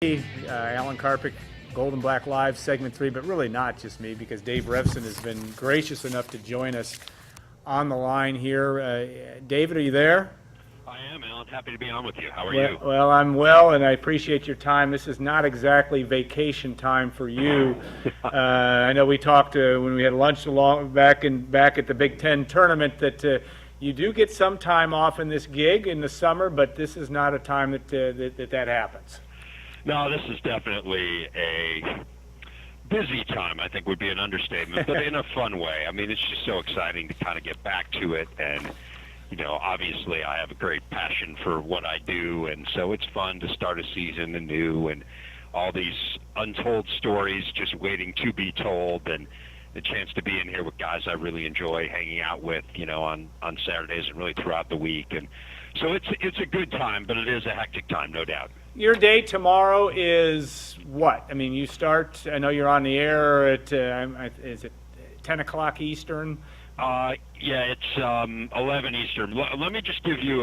Alan Karpick, Golden Black Live, segment 3, but really not just me because Dave Revsine has been gracious enough to join us on the line here. David, are you there? I am, Alan. Happy to be on with you. How are you? Well, I'm well, and I appreciate your time. This is not exactly vacation time for you. I know we talked when we had lunch back at the Big Ten tournament that you do get some time off in this gig in the summer, but this is not a time that happens. No, this is definitely a busy time, I think would be an understatement, but in a fun way. I mean, it's just so exciting to kind of get back to it, and, you know, obviously I have a great passion for what I do, and so it's fun to start a season anew, and all these untold stories just waiting to be told, and the chance to be in here with guys I really enjoy hanging out with, you know, on Saturdays and really throughout the week. And so it's a good time, but it is a hectic time, no doubt. Your day tomorrow is what? I mean, you start, I know you're on the air at, is it 10 o'clock Eastern? Yeah, it's 11 Eastern. Let me just give you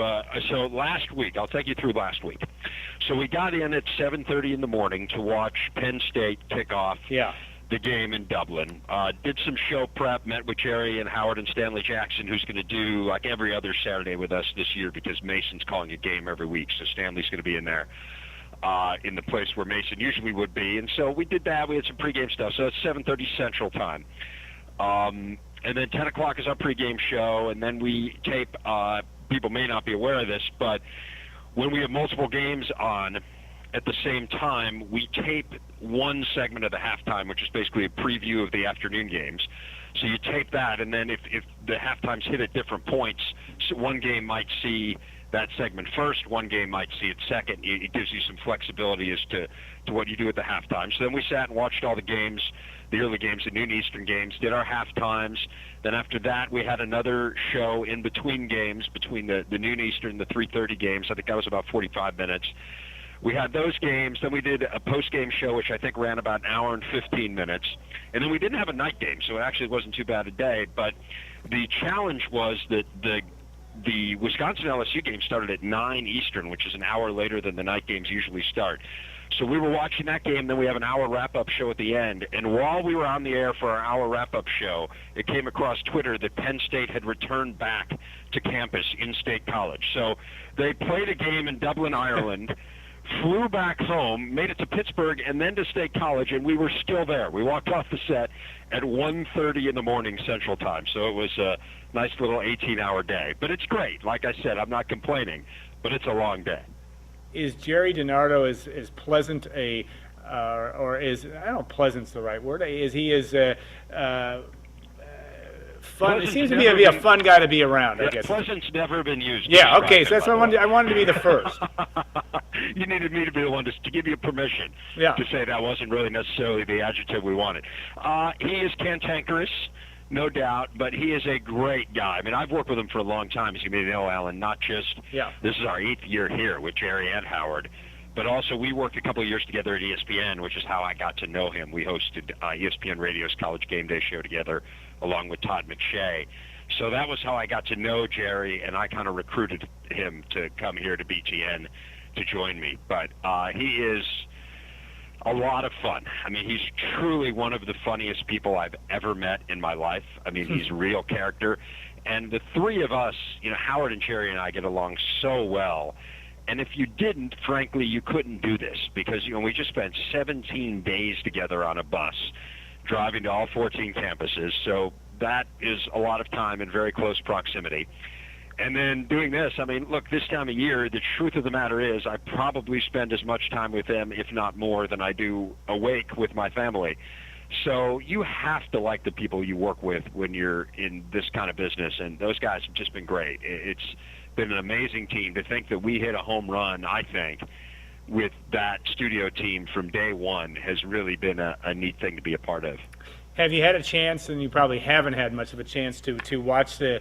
so last week, I'll take you through last week. So we got in at 7:30 in the morning to watch Penn State kick off the game in Dublin. Did some show prep, met with Jerry and Howard and Stanley Jackson, who's going to do like every other Saturday with us this year because Mason's calling a game every week, so Stanley's going to be in there. In the place where Mason usually would be. And so we did that. We had some pregame stuff. So it's 7:30 Central Time. And then 10 o'clock is our pregame show. And then we tape, people may not be aware of this, but when we have multiple games on at the same time, we tape one segment of the halftime, which is basically a preview of the afternoon games. So you tape that, and then if the halftimes hit at different points, so one game might see that segment first, one game might see it second. It gives you some flexibility as to what you do at the halftime. So then we sat and watched all the games, the early games, the noon Eastern games, did our halftimes. Then after that, we had another show in between games, between the noon Eastern, the 3:30 games. I think that was about 45 minutes. We had those games. Then we did a post-game show, which I think ran about an hour and 15 minutes. And then we didn't have a night game, so it actually wasn't too bad a day. But the challenge was that the Wisconsin-LSU game started at 9 Eastern, which is an hour later than the night games usually start. So we were watching that game, then we have an hour wrap-up show at the end. And while we were on the air for our hour wrap-up show, it came across Twitter that Penn State had returned back to campus in State College. So they played a game in Dublin, Ireland, flew back home, made it to Pittsburgh, and then to State College, and we were still there. We walked off the set at 1:30 in the morning Central Time, so it was a nice little 18-hour day. But it's great. Like I said, I'm not complaining, but it's a long day. Is Jerry DiNardo as pleasant or is, I don't know if pleasant's the right word, is he fun? It seems to be a fun guy to be around, I guess. Pleasant's never been used. Yeah, okay, so that's what I wanted to be the first. You needed me to be the one to give you permission to say that wasn't really necessarily the adjective we wanted. He is cantankerous, no doubt, but he is a great guy. I mean, I've worked with him for a long time, as you may know, Alan, not just this is our 8th year here with Jerry and Howard, but also we worked a couple of years together at ESPN, which is how I got to know him. We hosted ESPN Radio's College Game Day show together along with Todd McShay. So that was how I got to know Jerry, and I kind of recruited him to come here to BTN to join me. But he is a lot of fun. I mean, he's truly one of the funniest people I've ever met in my life. I mean, he's a real character. And the three of us, you know, Howard and Jerry and I get along so well. And if you didn't, frankly, you couldn't do this because, you know, we just spent 17 days together on a bus driving to all 14 campuses. So that is a lot of time in very close proximity. And then doing this, I mean, look, this time of year, the truth of the matter is I probably spend as much time with them, if not more, than I do awake with my family. So you have to like the people you work with when you're in this kind of business, and those guys have just been great. It's been an amazing team. To think that we hit a home run, I think, with that studio team from day one has really been a neat thing to be a part of. Have you had a chance, and you probably haven't had much of a chance, to watch the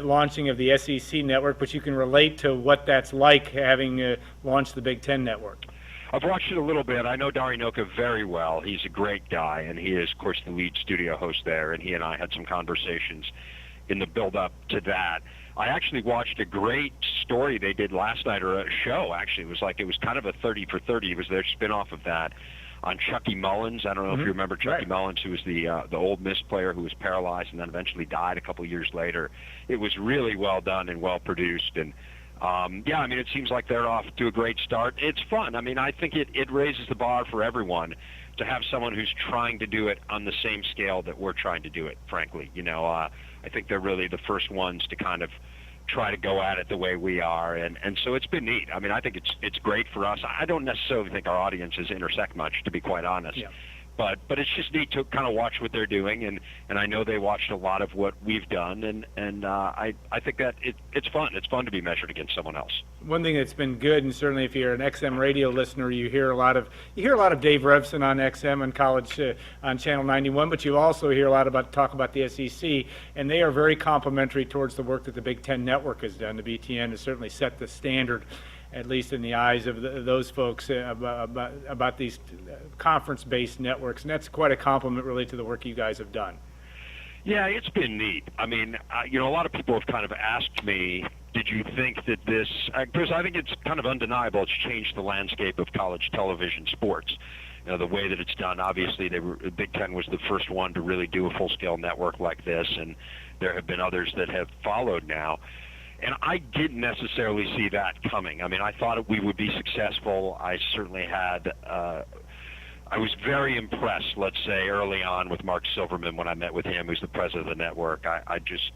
launching of the SEC network, but you can relate to what that's like having launched the Big Ten network? I've watched it a little bit. I know Dari Noka very well. He's a great guy, and he is, of course, the lead studio host there, and he and I had some conversations in the build-up to that. I actually watched a great story they did last night, or a show, actually. It was kind of a 30 for 30. It was their spin-off of that on Chucky Mullins. I don't know if you remember Chucky Right. Mullins, who was the Ole Miss player who was paralyzed and then eventually died a couple of years later. It was really well done and well produced, and yeah, I mean, it seems like they're off to a great start. It's fun. I mean, I think it raises the bar for everyone to have someone who's trying to do it on the same scale that we're trying to do it, frankly. I think they're really the first ones to kind of try to go at it the way we are, and so it's been neat. I mean, I think it's great for us. I don't necessarily think our audiences intersect much, to be quite honest. Yeah. But it's just neat to kind of watch what they're doing, and I know they watched a lot of what we've done, and I think that it's fun. It's fun to be measured against someone else. One thing that's been good, and certainly if you're an XM radio listener, you hear a lot of Dave Revsine on XM and college on Channel 91, but you also hear a lot about talk about the SEC, and they are very complimentary towards the work that the Big Ten Network has done. The BTN has certainly set the standard, at least in the eyes of those folks, about these conference-based networks, and that's quite a compliment, really, to the work you guys have done. Yeah, it's been neat. I mean, a lot of people have kind of asked me, did you think that this, because I think it's kind of undeniable, it's changed the landscape of college television sports. The way that it's done, obviously, Big Ten was the first one to really do a full-scale network like this, and there have been others that have followed now. And I didn't necessarily see that coming. I mean, I thought we would be successful. I certainly had. I was very impressed, let's say, early on with Mark Silverman when I met with him, who's the president of the network. I just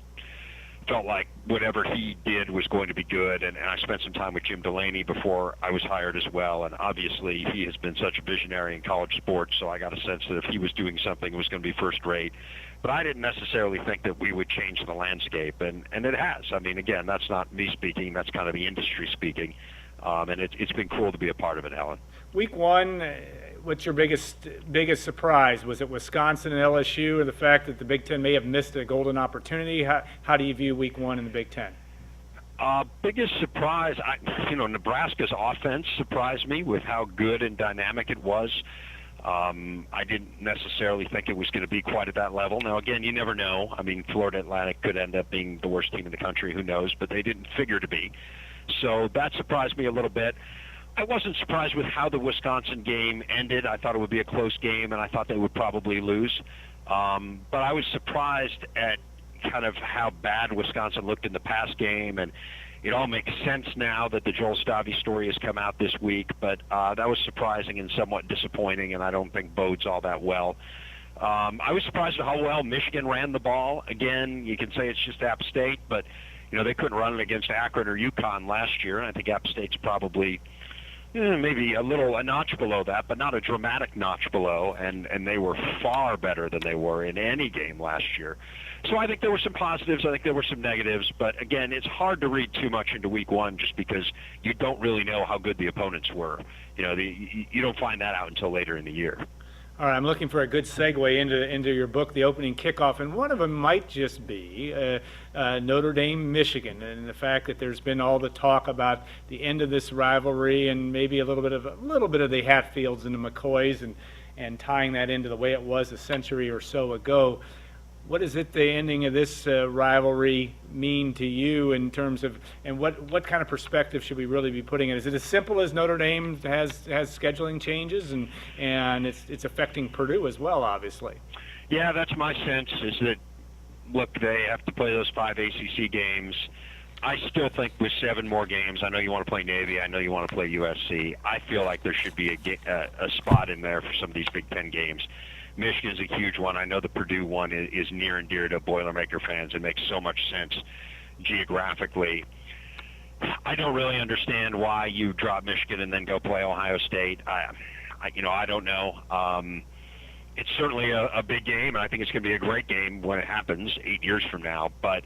felt like whatever he did was going to be good, and I spent some time with Jim Delaney before I was hired as well, and obviously he has been such a visionary in college sports, so I got a sense that if he was doing something, it was going to be first rate. But I didn't necessarily think that we would change the landscape, and it has. I mean, again, that's not me speaking, that's kind of the industry speaking, and it's been cool to be a part of it, Alan. Week one, what's your biggest surprise? Was it Wisconsin and LSU, or the fact that the Big Ten may have missed a golden opportunity? How do you view week one in the Big Ten? Biggest surprise, Nebraska's offense surprised me with how good and dynamic it was. I didn't necessarily think it was going to be quite at that level. Now, again, you never know. I mean, Florida Atlantic could end up being the worst team in the country. Who knows? But they didn't figure to be. So that surprised me a little bit. I wasn't surprised with how the Wisconsin game ended. I thought it would be a close game, and I thought they would probably lose. But I was surprised at kind of how bad Wisconsin looked in the past game, and it all makes sense now that the Joel Stavy story has come out this week, but that was surprising and somewhat disappointing, and I don't think bodes all that well. I was surprised at how well Michigan ran the ball. Again, you can say it's just App State, but they couldn't run it against Akron or UConn last year, and I think App State's probably maybe a notch below that, but not a dramatic notch below, and they were far better than they were in any game last year. So I think there were some positives, I think there were some negatives, but again, it's hard to read too much into week one just because you don't really know how good the opponents were. You don't find that out until later in the year. All right, I'm looking for a good segue into your book, The Opening Kickoff, and one of them might just be Notre Dame, Michigan, and the fact that there's been all the talk about the end of this rivalry and maybe a little bit of the Hatfields and the McCoys and tying that into the way it was a century or so ago. What does the ending of this rivalry mean to you in terms of, and what kind of perspective should we really be putting in? Is it as simple as Notre Dame has scheduling changes and it's affecting Purdue as well, obviously? Yeah, that's my sense, is that, look, they have to play those 5 ACC games. I still think with 7 more games, I know you want to play Navy, I know you want to play USC, I feel like there should be a spot in there for some of these Big Ten games. Michigan's a huge one. I know the Purdue one is near and dear to Boilermaker fans. It makes so much sense geographically. I don't really understand why you drop Michigan and then go play Ohio State. I don't know. It's certainly a big game, and I think it's going to be a great game when it happens 8 years from now. But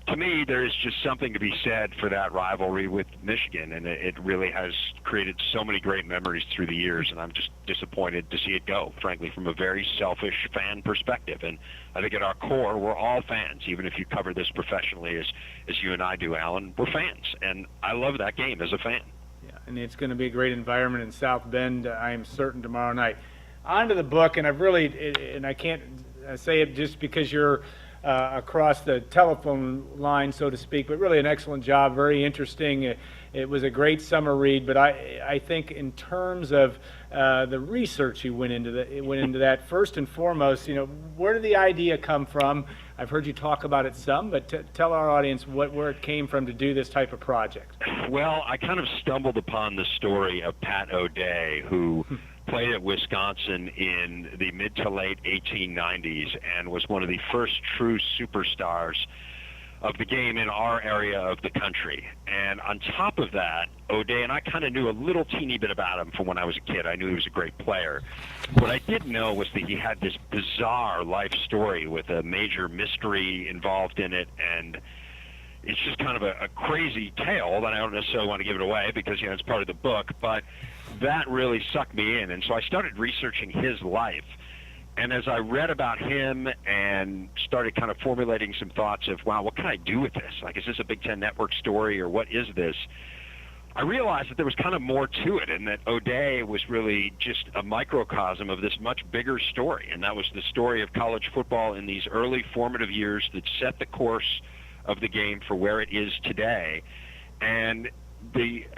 to me, there's just something to be said for that rivalry with Michigan, and it really has created so many great memories through the years, and I'm just disappointed to see it go, frankly, from a very selfish fan perspective. And I think at our core, we're all fans, even if you cover this professionally as you and I do, Alan. We're fans, and I love that game as a fan. Yeah, and it's going to be a great environment in South Bend, I am certain, tomorrow night. On to the book, and I can't say it just because you're across the telephone line, so to speak, but really an excellent job, very interesting. It was a great summer read, but I think in terms of the research you went into that, first and foremost, where did the idea come from? I've heard you talk about it some, but tell our audience where it came from to do this type of project. Well, I kind of stumbled upon the story of Pat O'Day, who played at Wisconsin in the mid to late 1890s and was one of the first true superstars of the game in our area of the country. And on top of that, O'Day, and I kind of knew a little teeny bit about him from when I was a kid. I knew he was a great player. What I didn't know was that he had this bizarre life story with a major mystery involved in it, and it's just kind of a crazy tale that I don't necessarily want to give it away because, it's part of the book, but that really sucked me in. And so I started researching his life. And as I read about him and started kind of formulating some thoughts of, wow, what can I do with this? Like, is this a Big Ten Network story or what is this? I realized that there was kind of more to it and that O'Day was really just a microcosm of this much bigger story. And that was the story of college football in these early formative years that set the course of the game for where it is today. And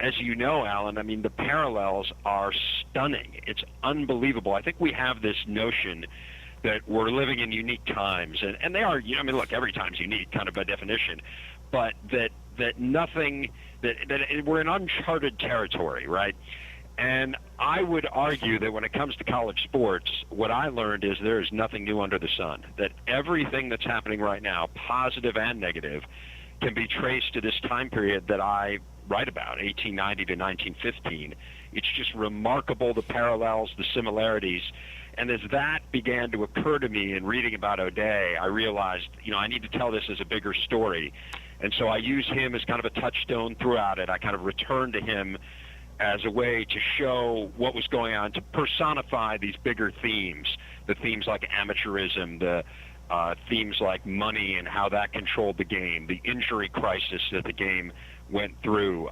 as you know, Alan, I mean, the parallels are stunning. It's unbelievable. I think we have this notion that we're living in unique times, and they are. I mean, look, every time's unique, kind of by definition, but that we're in uncharted territory, right? And I would argue that when it comes to college sports, what I learned is there is nothing new under the sun. That everything that's happening right now, positive and negative, can be traced to this time period that I write about, 1890 to 1915. It's just remarkable, the parallels, the similarities. And as that began to occur to me in reading about O'Day, I realized, I need to tell this as a bigger story. And so I use him as kind of a touchstone throughout it. I kind of returned to him as a way to show what was going on, to personify these bigger themes, the themes like amateurism, the themes like money and how that controlled the game, the injury crisis that the game went through,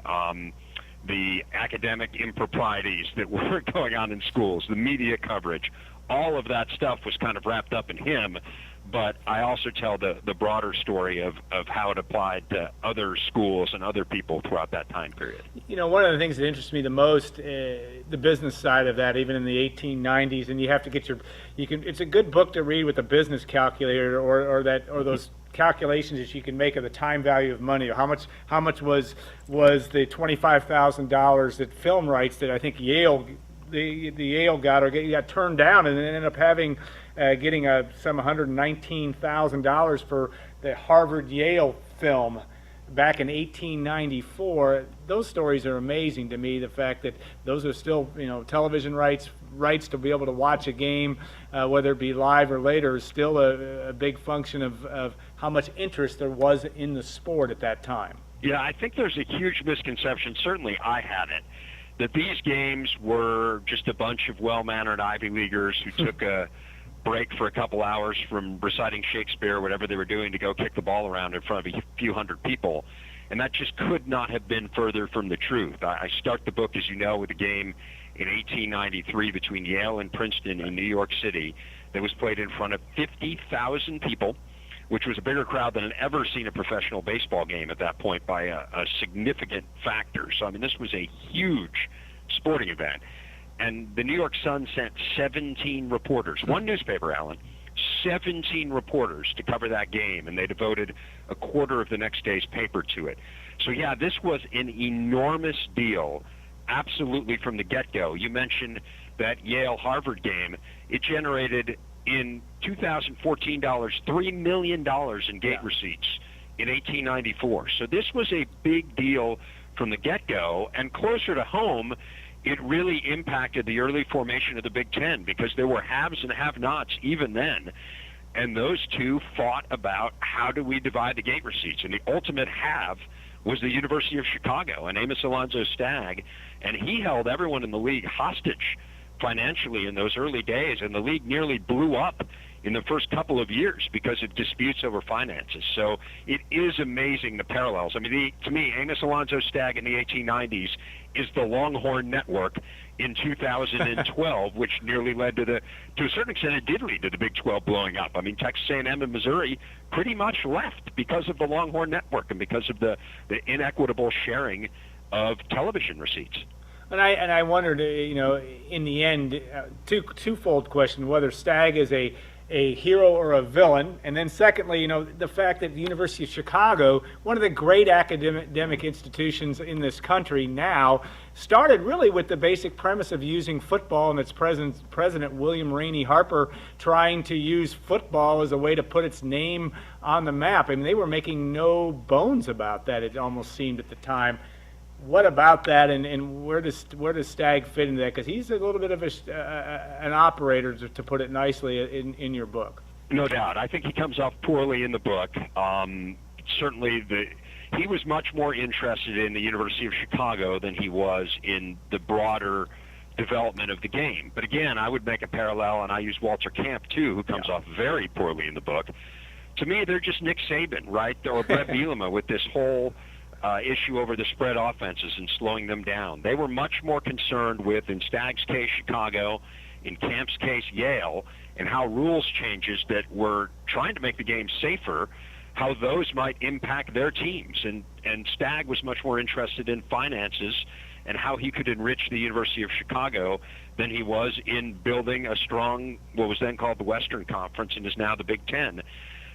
the academic improprieties that were going on in schools, the media coverage. All of that stuff was kind of wrapped up in him, but I also tell the broader story of how it applied to other schools and other people throughout that time period. One of the things that interests me the most, the business side of that, even in the 1890s, and you have to get it's a good book to read with a business calculator or those calculations that you can make of the time value of money, or how much was the $25,000 that film rights that I think Yale got, or got turned down, and then ended up getting some $119,000 for the Harvard Yale film back in 1894. Those stories are amazing to me. The fact that those are still, television rights to be able to watch a game, whether it be live or later, is still a big function of how much interest there was in the sport at that time. Yeah, I think there's a huge misconception, certainly I had it, that these games were just a bunch of well-mannered Ivy Leaguers who took a break for a couple hours from reciting Shakespeare or whatever they were doing to go kick the ball around in front of a few hundred people. And that just could not have been further from the truth. I start the book, as you know, with a game in 1893 between Yale and Princeton in New York City that was played in front of 50,000 people, which was a bigger crowd than had ever seen a professional baseball game at that point by a significant factor. So, I mean, this was a huge sporting event. And the New York Sun sent 17 reporters, one newspaper, Alan, 17 reporters to cover that game, and they devoted a quarter of the next day's paper to it. So, yeah, this was an enormous deal, absolutely from the get-go. You mentioned that Yale-Harvard game. It generated, in 2014 dollars, $3 million in gate receipts in 1894. So this was a big deal from the get-go, and closer to home, it really impacted the early formation of the Big Ten because there were haves and have-nots even then, and those two fought about how do we divide the gate receipts. And the ultimate have was the University of Chicago and Amos Alonzo Stagg, and he held everyone in the league hostage financially in those early days, and the league nearly blew up in the first couple of years because of disputes over finances. So it is amazing, the parallels. I mean, to me, Amos Alonzo Stagg in the 1890s is the Longhorn Network in 2012, which nearly led to to a certain extent, it did lead to the Big 12 blowing up. I mean, Texas A&M and Missouri pretty much left because of the Longhorn Network and because of the inequitable sharing of television receipts. And I wondered, in the end, twofold question: whether Stagg is a hero or a villain, and then secondly, the fact that the University of Chicago, one of the great academic institutions in this country now, started really with the basic premise of using football, and its president William Rainey Harper trying to use football as a way to put its name on the map. I mean, they were making no bones about that, it almost seemed at the time. What about that, and where does Stagg fit into that? Because he's a little bit of an operator, to put it nicely, in your book. No doubt. I think he comes off poorly in the book. Certainly, he was much more interested in the University of Chicago than he was in the broader development of the game. But again, I would make a parallel, and I use Walter Camp, too, who comes off very poorly in the book. To me, they're just Nick Saban, right? Or Brett Bielema with this whole issue over the spread offenses and slowing them down. They were much more concerned with, in Stagg's case, Chicago, in Camp's case, Yale, and how rules changes that were trying to make the game safer, how those might impact their teams. And Stagg was much more interested in finances and how he could enrich the University of Chicago than he was in building a strong, what was then called the Western Conference and is now the Big Ten.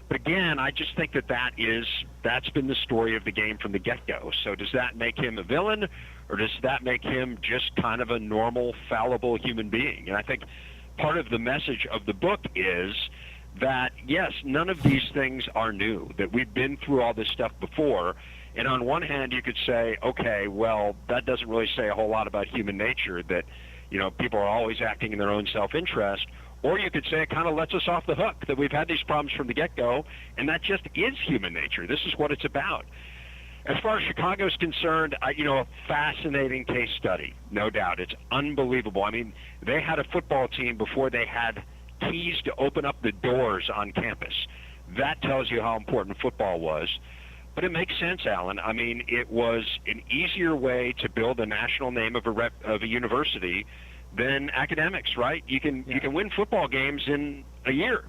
But again, I just think that's been the story of the game from the get-go. So does that make him a villain, or does that make him just kind of a normal, fallible human being? And I think part of the message of the book is that, yes, none of these things are new, that we've been through all this stuff before. And on one hand, you could say, okay, well, that doesn't really say a whole lot about human nature, that people are always acting in their own self-interest. Or you could say it kind of lets us off the hook, that we've had these problems from the get-go, and that just is human nature. This is what it's about. As far as Chicago is concerned, a fascinating case study, no doubt. It's unbelievable. I mean, they had a football team before they had keys to open up the doors on campus. That tells you how important football was. But it makes sense, Alan. I mean, it was an easier way to build a national name of a university than academics, right? You can win football games in a year,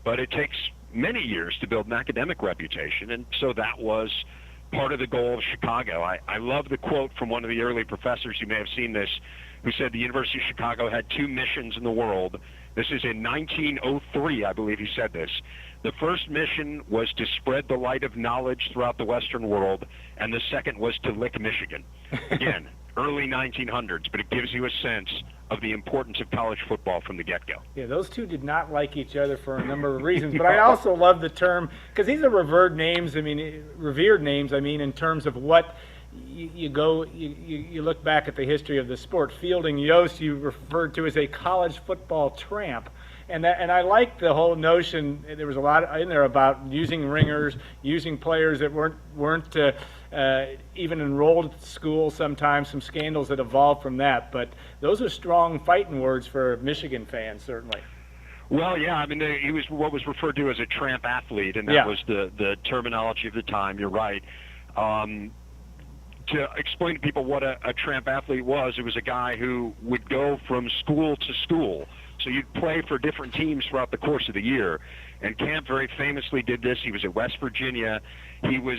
but it takes many years to build an academic reputation, and so that was part of the goal of Chicago. I love the quote from one of the early professors, you may have seen this, who said the University of Chicago had two missions in the world. This is in 1903, I believe he said this. The first mission was to spread the light of knowledge throughout the Western world, and the second was to lick Michigan. Again, early 1900s, but it gives you a sense of the importance of college football from the get-go. Yeah, those two did not like each other for a number of reasons, but I also love the term, because these are revered names, in terms of what you look back at the history of the sport. Fielding Yost, you referred to as a college football tramp. And I like the whole notion. There was a lot in there about using ringers, using players that weren't even enrolled at school. Sometimes some scandals that evolved from that. But those are strong fighting words for Michigan fans, certainly. Well, yeah. I mean, he was what was referred to as a tramp athlete, and that was the terminology of the time. You're right. To explain to people what a tramp athlete was, it was a guy who would go from school to school. So you'd play for different teams throughout the course of the year. And Camp very famously did this. He was at West Virginia. He was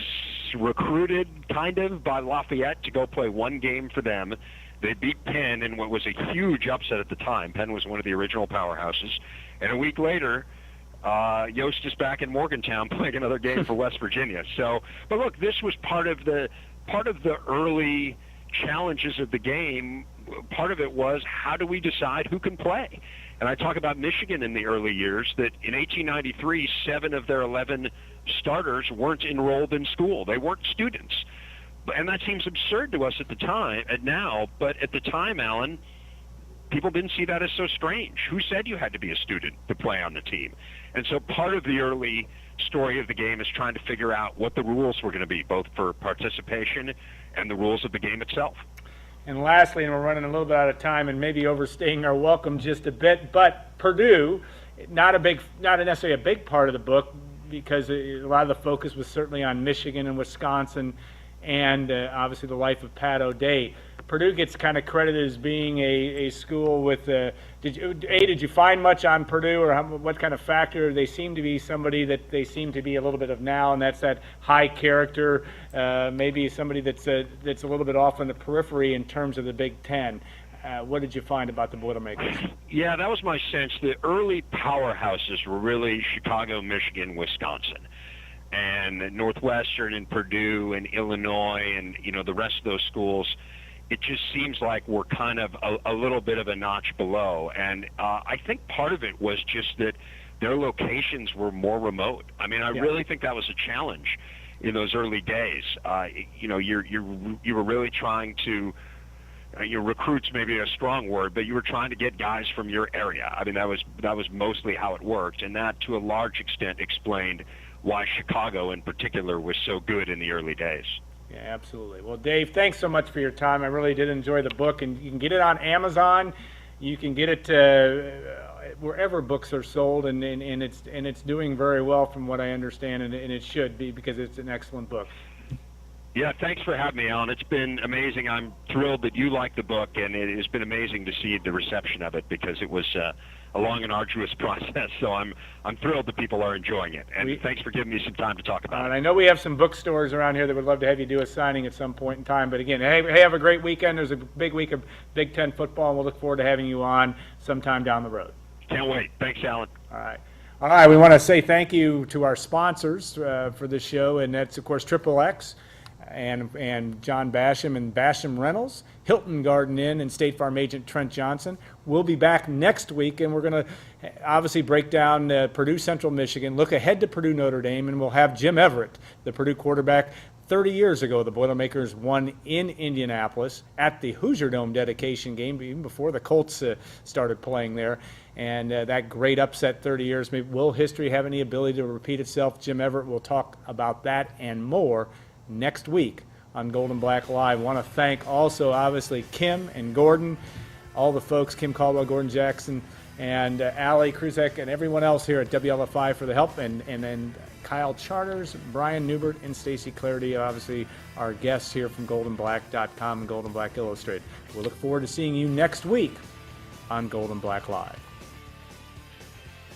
recruited, kind of, by Lafayette to go play one game for them. They beat Penn in what was a huge upset at the time. Penn was one of the original powerhouses. And a week later, Yost is back in Morgantown playing another game for West Virginia. So, but look, this was part of the early challenges of the game. Part of it was, how do we decide who can play? And I talk about Michigan in the early years, that in 1893, 7 of their 11 starters weren't enrolled in school. They weren't students. And that seems absurd to us at the time, but at the time, Alan, people didn't see that as so strange. Who said you had to be a student to play on the team? And so part of the early story of the game is trying to figure out what the rules were going to be, both for participation and the rules of the game itself. And lastly, and we're running a little bit out of time and maybe overstaying our welcome just a bit, but Purdue, not necessarily a big part of the book, because a lot of the focus was certainly on Michigan and Wisconsin and obviously the life of Pat O'Day. Purdue gets kind of credited as being a school with, did you find much on Purdue, or what kind of factor? They seem to be somebody that they seem to be a little bit of now, and that's that high character, maybe somebody that's a little bit off on the periphery in terms of the Big Ten. What did you find about the Boilermakers? Yeah, that was my sense. The early powerhouses were really Chicago, Michigan, Wisconsin. And Northwestern and Purdue and Illinois and, the rest of those schools, it just seems like we're kind of a little bit of a notch below. And I think part of it was just that their locations were more remote. I mean, I really think that was a challenge in those early days. You were really trying to, recruits maybe a strong word, but you were trying to get guys from your area. I mean, that was mostly how it worked, and that to a large extent explained why Chicago in particular was so good in the early days. Yeah, absolutely. Well, Dave, thanks so much for your time. I really did enjoy the book, and you can get it on Amazon. You can get it wherever books are sold, and it's doing very well from what I understand, and it should be, because it's an excellent book. Yeah, thanks for having me, Alan. It's been amazing. I'm thrilled that you like the book, and it has been amazing to see the reception of it, because it was a long and arduous process. So I'm thrilled that people are enjoying it. And thanks for giving me some time to talk about it. I know we have some bookstores around here that would love to have you do a signing at some point in time. But again, hey, have a great weekend. There's a big week of Big Ten football, and we'll look forward to having you on sometime down the road. Can't wait. Thanks, Alan. All right. All right. We want to say thank you to our sponsors for this show, and that's, of course, XXX. And John Basham and Basham Reynolds, Hilton Garden Inn, and State Farm agent Trent Johnson. We'll be back next week, and we're going to obviously break down Purdue Central Michigan, look ahead to Purdue Notre Dame, and we'll have Jim Everett, the Purdue quarterback. 30 years ago, the Boilermakers won in Indianapolis at the Hoosier Dome dedication game, even before the Colts started playing there. And that great upset 30 years. Maybe will history have any ability to repeat itself? Jim Everett will talk about that and more next week on Gold and Black Live. I want to thank also, obviously, Kim and Gordon, all the folks, Kim Caldwell, Gordon Jackson, and Allie Kruzek, and everyone else here at WLFI for the help, and then Kyle Charters, Brian Newbert, and Stacy Clarity, obviously our guests here from goldenblack.com and Gold and Black Illustrated. We'll look forward to seeing you next week on Gold and Black Live.